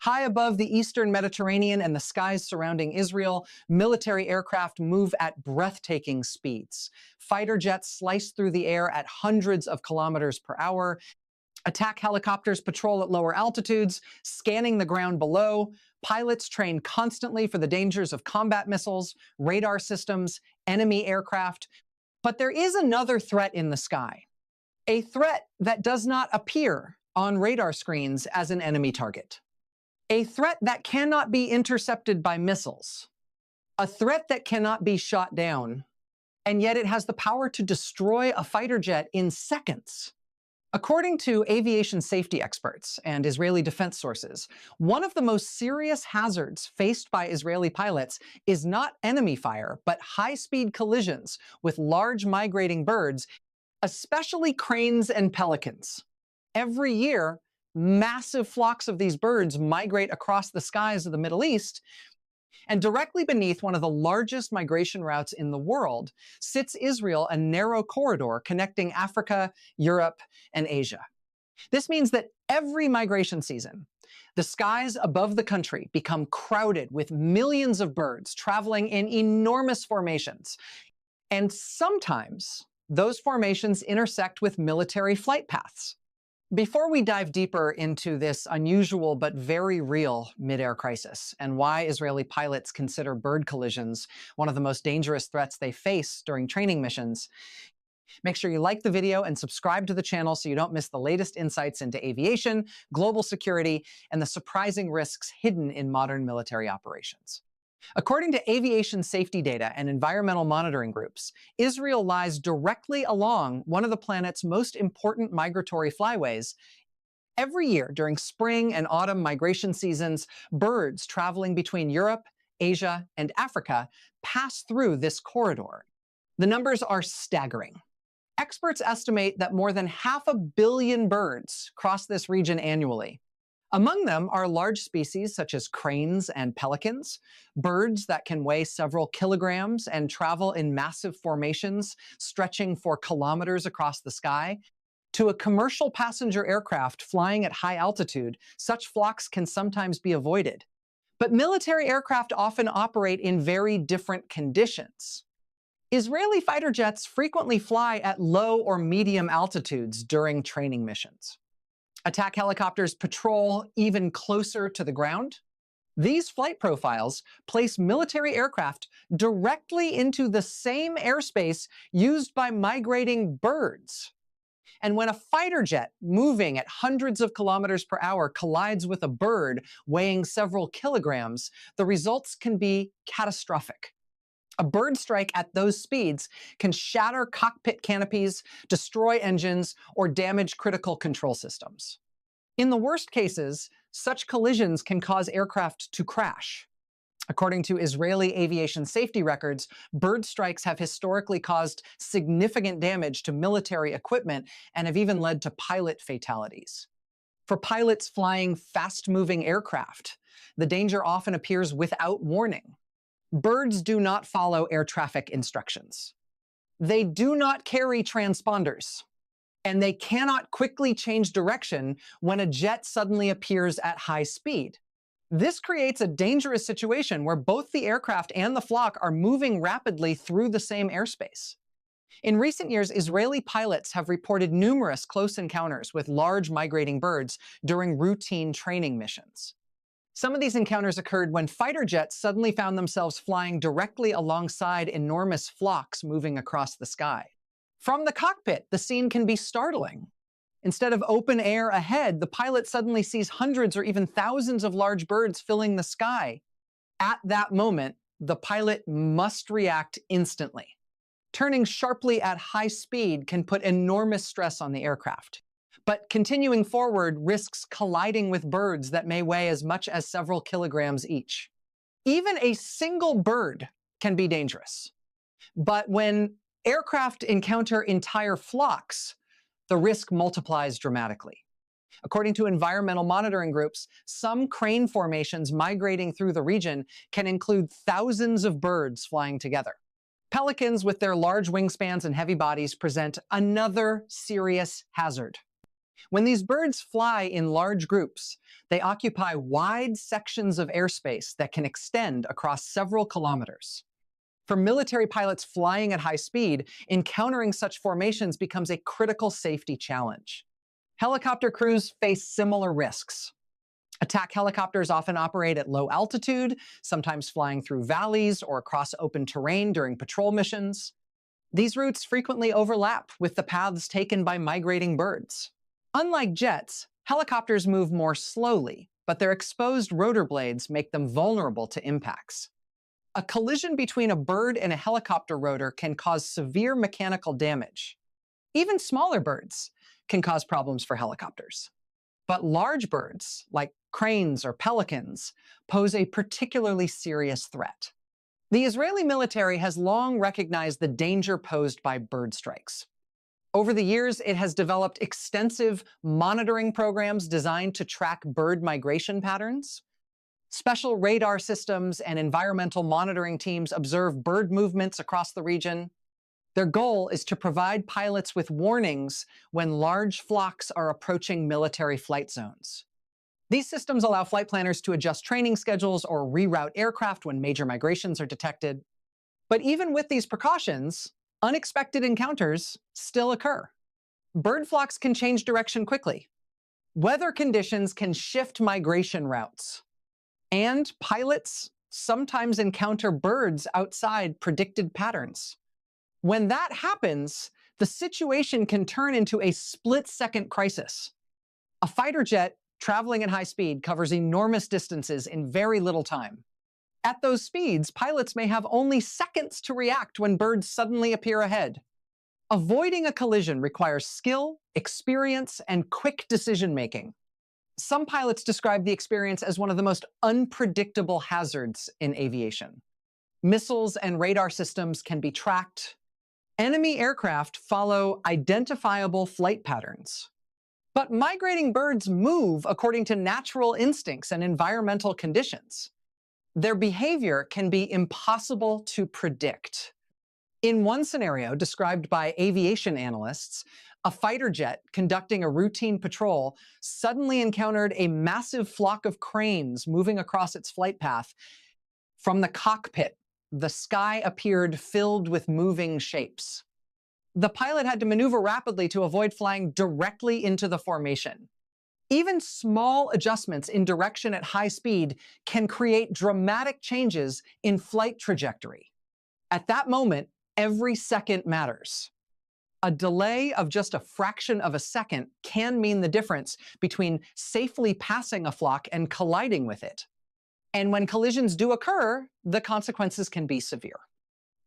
High above the eastern Mediterranean and the skies surrounding Israel, military aircraft move at breathtaking speeds. Fighter jets slice through the air at hundreds of kilometers per hour. Attack helicopters patrol at lower altitudes, scanning the ground below. Pilots train constantly for the dangers of combat missiles, radar systems, enemy aircraft. But there is another threat in the sky, a threat that does not appear on radar screens as an enemy target. A threat that cannot be intercepted by missiles. A threat that cannot be shot down, and yet it has the power to destroy a fighter jet in seconds. According to aviation safety experts and Israeli defense sources, one of the most serious hazards faced by Israeli pilots is not enemy fire, but high-speed collisions with large migrating birds, especially cranes and pelicans. Every year, massive flocks of these birds migrate across the skies of the Middle East, and directly beneath one of the largest migration routes in the world sits Israel, a narrow corridor connecting Africa, Europe, and Asia. This means that every migration season, the skies above the country become crowded with millions of birds traveling in enormous formations. And sometimes those formations intersect with military flight paths. Before we dive deeper into this unusual but very real mid-air crisis and why Israeli pilots consider bird collisions one of the most dangerous threats they face during training missions, make sure you like the video and subscribe to the channel so you don't miss the latest insights into aviation, global security, and the surprising risks hidden in modern military operations. According to aviation safety data and environmental monitoring groups, Israel lies directly along one of the planet's most important migratory flyways. Every year during spring and autumn migration seasons, birds traveling between Europe, Asia, and Africa pass through this corridor. The numbers are staggering. Experts estimate that more than 500 million birds cross this region annually. Among them are large species such as cranes and pelicans, birds that can weigh several kilograms and travel in massive formations stretching for kilometers across the sky. To a commercial passenger aircraft flying at high altitude, such flocks can sometimes be avoided. But military aircraft often operate in very different conditions. Israeli fighter jets frequently fly at low or medium altitudes during training missions. Attack helicopters patrol even closer to the ground. These flight profiles place military aircraft directly into the same airspace used by migrating birds. And when a fighter jet moving at hundreds of kilometers per hour collides with a bird weighing several kilograms, the results can be catastrophic. A bird strike at those speeds can shatter cockpit canopies, destroy engines, or damage critical control systems. In the worst cases, such collisions can cause aircraft to crash. According to Israeli aviation safety records, bird strikes have historically caused significant damage to military equipment and have even led to pilot fatalities. For pilots flying fast-moving aircraft, the danger often appears without warning. Birds do not follow air traffic instructions. They do not carry transponders, and they cannot quickly change direction when a jet suddenly appears at high speed. This creates a dangerous situation where both the aircraft and the flock are moving rapidly through the same airspace. In recent years, Israeli pilots have reported numerous close encounters with large migrating birds during routine training missions. Some of these encounters occurred when fighter jets suddenly found themselves flying directly alongside enormous flocks moving across the sky. From the cockpit, the scene can be startling. Instead of open air ahead, the pilot suddenly sees hundreds or even thousands of large birds filling the sky. At that moment, the pilot must react instantly. Turning sharply at high speed can put enormous stress on the aircraft. But continuing forward risks colliding with birds that may weigh as much as several kilograms each. Even a single bird can be dangerous. But when aircraft encounter entire flocks, the risk multiplies dramatically. According to environmental monitoring groups, some crane formations migrating through the region can include thousands of birds flying together. Pelicans with their large wingspans and heavy bodies present another serious hazard. When these birds fly in large groups, they occupy wide sections of airspace that can extend across several kilometers. For military pilots flying at high speed, encountering such formations becomes a critical safety challenge. Helicopter crews face similar risks. Attack helicopters often operate at low altitude, sometimes flying through valleys or across open terrain during patrol missions. These routes frequently overlap with the paths taken by migrating birds. Unlike jets, helicopters move more slowly, but their exposed rotor blades make them vulnerable to impacts. A collision between a bird and a helicopter rotor can cause severe mechanical damage. Even smaller birds can cause problems for helicopters. But large birds, like cranes or pelicans, pose a particularly serious threat. The Israeli military has long recognized the danger posed by bird strikes. Over the years, it has developed extensive monitoring programs designed to track bird migration patterns. Special radar systems and environmental monitoring teams observe bird movements across the region. Their goal is to provide pilots with warnings when large flocks are approaching military flight zones. These systems allow flight planners to adjust training schedules or reroute aircraft when major migrations are detected. But even with these precautions, unexpected encounters still occur. Bird flocks can change direction quickly. Weather conditions can shift migration routes. And pilots sometimes encounter birds outside predicted patterns. When that happens, the situation can turn into a split-second crisis. A fighter jet traveling at high speed covers enormous distances in very little time. At those speeds, pilots may have only seconds to react when birds suddenly appear ahead. Avoiding a collision requires skill, experience, and quick decision-making. Some pilots describe the experience as one of the most unpredictable hazards in aviation. Missiles and radar systems can be tracked. Enemy aircraft follow identifiable flight patterns. But migrating birds move according to natural instincts and environmental conditions. Their behavior can be impossible to predict. In one scenario described by aviation analysts, a fighter jet conducting a routine patrol suddenly encountered a massive flock of cranes moving across its flight path. From the cockpit, the sky appeared filled with moving shapes. The pilot had to maneuver rapidly to avoid flying directly into the formation. Even small adjustments in direction at high speed can create dramatic changes in flight trajectory. At that moment, every second matters. A delay of just a fraction of a second can mean the difference between safely passing a flock and colliding with it. And when collisions do occur, the consequences can be severe.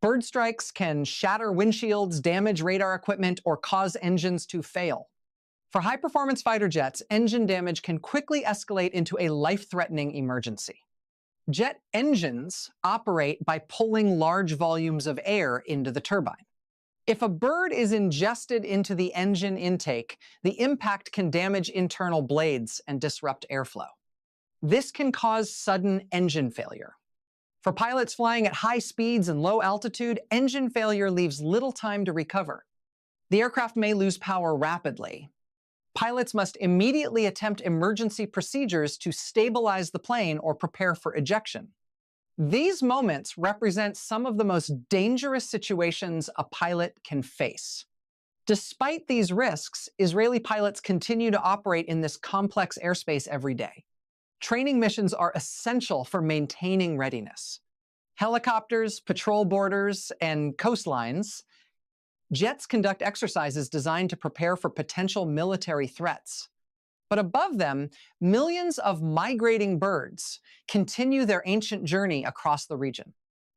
Bird strikes can shatter windshields, damage radar equipment, or cause engines to fail. For high-performance fighter jets, engine damage can quickly escalate into a life-threatening emergency. Jet engines operate by pulling large volumes of air into the turbine. If a bird is ingested into the engine intake, the impact can damage internal blades and disrupt airflow. This can cause sudden engine failure. For pilots flying at high speeds and low altitude, engine failure leaves little time to recover. The aircraft may lose power rapidly. Pilots must immediately attempt emergency procedures to stabilize the plane or prepare for ejection. These moments represent some of the most dangerous situations a pilot can face. Despite these risks, Israeli pilots continue to operate in this complex airspace every day. Training missions are essential for maintaining readiness. Helicopters, patrol borders, and coastlines. Jets conduct exercises designed to prepare for potential military threats. But above them, millions of migrating birds continue their ancient journey across the region.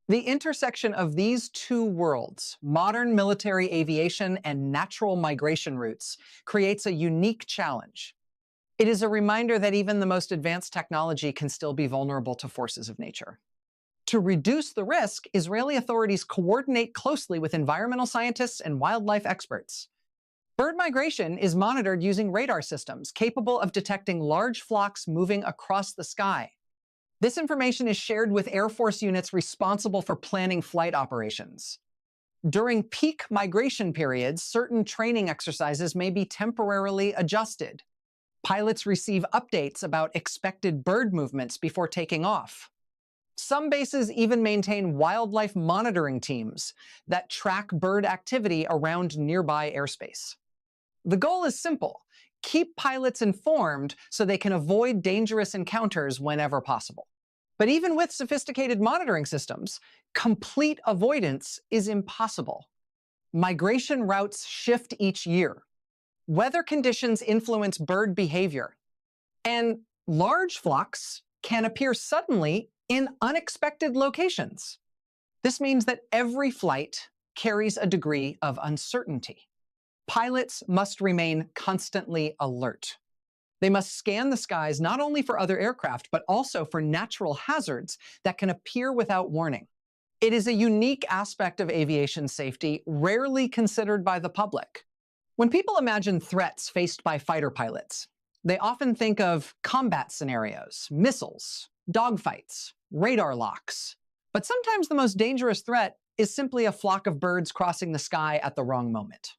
The intersection of these two worlds, modern military aviation and natural migration routes, creates a unique challenge. It is a reminder that even the most advanced technology can still be vulnerable to forces of nature. To reduce the risk, Israeli authorities coordinate closely with environmental scientists and wildlife experts. Bird migration is monitored using radar systems capable of detecting large flocks moving across the sky. This information is shared with Air Force units responsible for planning flight operations. During peak migration periods, certain training exercises may be temporarily adjusted. Pilots receive updates about expected bird movements before taking off. Some bases even maintain wildlife monitoring teams that track bird activity around nearby airspace. The goal is simple: keep pilots informed so they can avoid dangerous encounters whenever possible. But even with sophisticated monitoring systems, complete avoidance is impossible. Migration routes shift each year. Weather conditions influence bird behavior. And large flocks can appear suddenly in unexpected locations. This means that every flight carries a degree of uncertainty. Pilots must remain constantly alert. They must scan the skies not only for other aircraft, but also for natural hazards that can appear without warning. It is a unique aspect of aviation safety rarely considered by the public. When people imagine threats faced by fighter pilots, they often think of combat scenarios, missiles, dogfights, radar locks. But sometimes the most dangerous threat is simply a flock of birds crossing the sky at the wrong moment.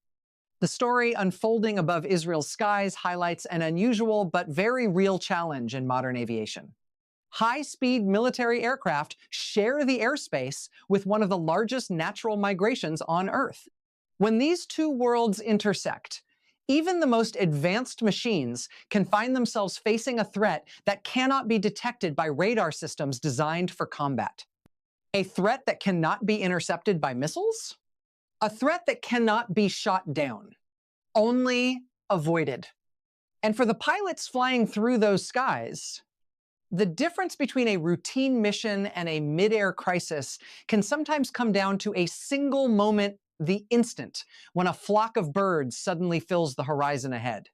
The story unfolding above Israel's skies highlights an unusual but very real challenge in modern aviation. High-speed military aircraft share the airspace with one of the largest natural migrations on Earth. When these two worlds intersect, even the most advanced machines can find themselves facing a threat that cannot be detected by radar systems designed for combat. A threat that cannot be intercepted by missiles? A threat that cannot be shot down, only avoided. And for the pilots flying through those skies, the difference between a routine mission and a mid-air crisis can sometimes come down to a single moment, the instant, when a flock of birds suddenly fills the horizon ahead.